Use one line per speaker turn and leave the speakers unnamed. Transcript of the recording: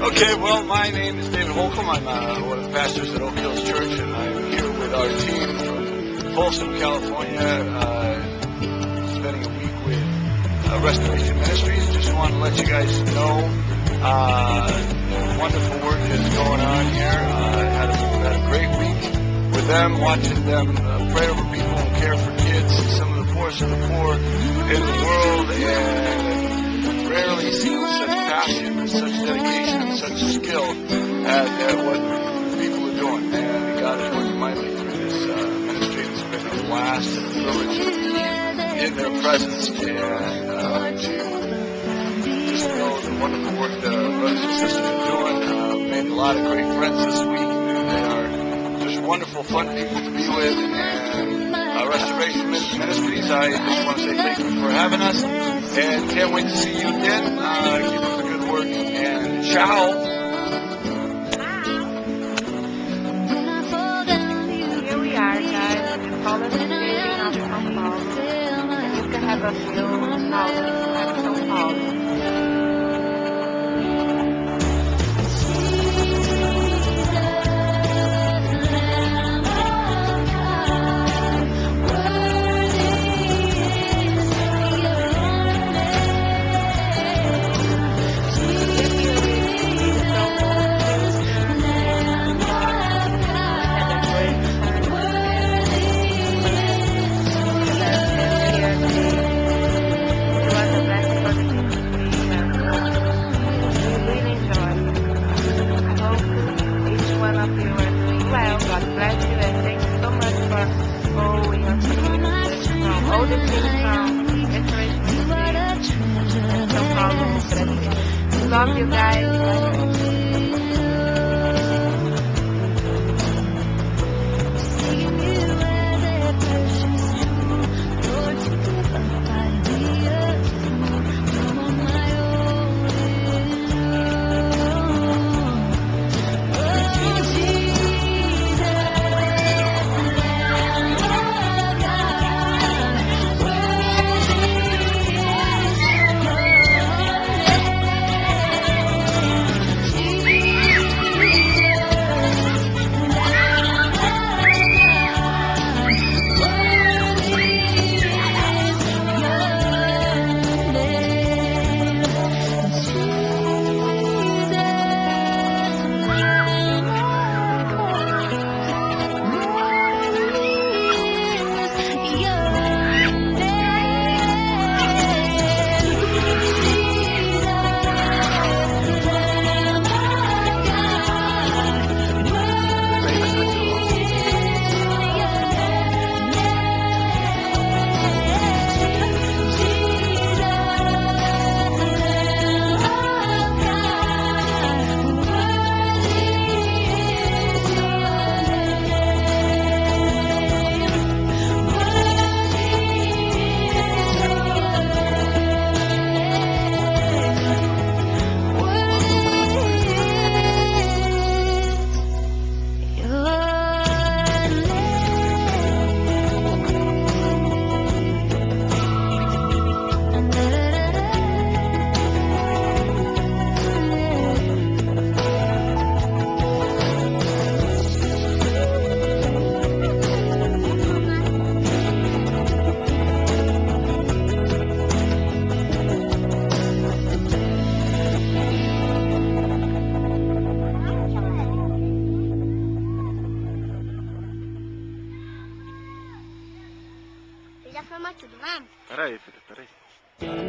Okay, well, my name is David Holcomb. I'm one of the pastors at Oak Hills Church, and I'm here with our team from Folsom, California, spending a week with Restoration Ministries. Just want to let you guys know wonderful work is going on here. Had a great week with them, watching them pray over people and care for kids, some of the poorest of the poor in the world, and rarely seen such passion, such dedication, and such skill at what people are doing. And God is working mightily through this ministry. It's been a blast and a privilege to be in their presence and to just know the wonderful work that our brothers and sisters are doing. Made a lot of great friends this week. They are just wonderful, fun people to be with. And Restoration Ministries, I just want to say thank you for having us. And can't wait to see you again. Keep up the good work. And ciao.
Here we are, guys. Paulo is living out of São Paulo. And you can have a feel of Paulo at São Paulo. Love you guys.
Peraí, filho, peraí.